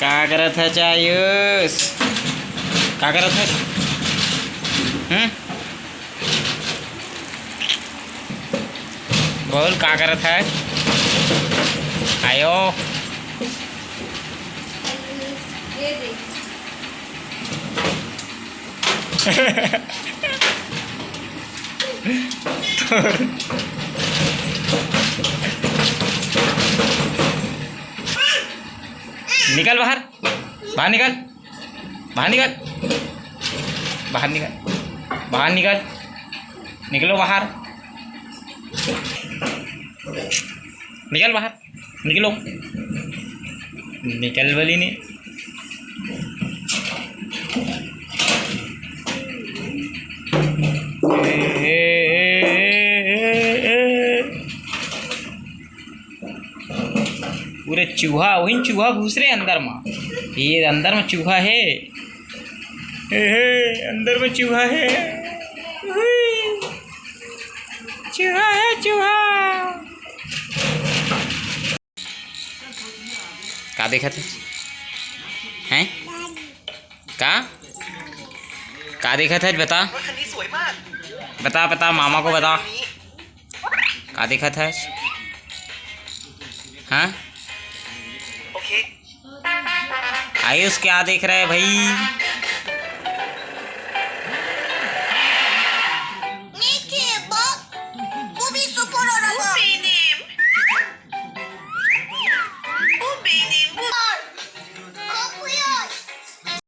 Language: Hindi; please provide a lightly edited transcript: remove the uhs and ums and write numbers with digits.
का करत है आयुष? का करत है? बोल का करत है? आयो निकल बाहर, बाहर निकल, बाहर निकल, बाहर निकल, बाहर निकल, निकलो बाहर, निकल बाहर, निकलो, निकल बोली नहीं। पूरे चूहा, वही चूहा घुस रहे अंदर में। ये अंदर में चूहा है, अंदर में चूहा है, चूहा है चूहा। का देखा थे हैं? का देखा था? बता बता बता, मामा को बता, का देखा था? हाँ आयुष क्या देख रहा है भाई?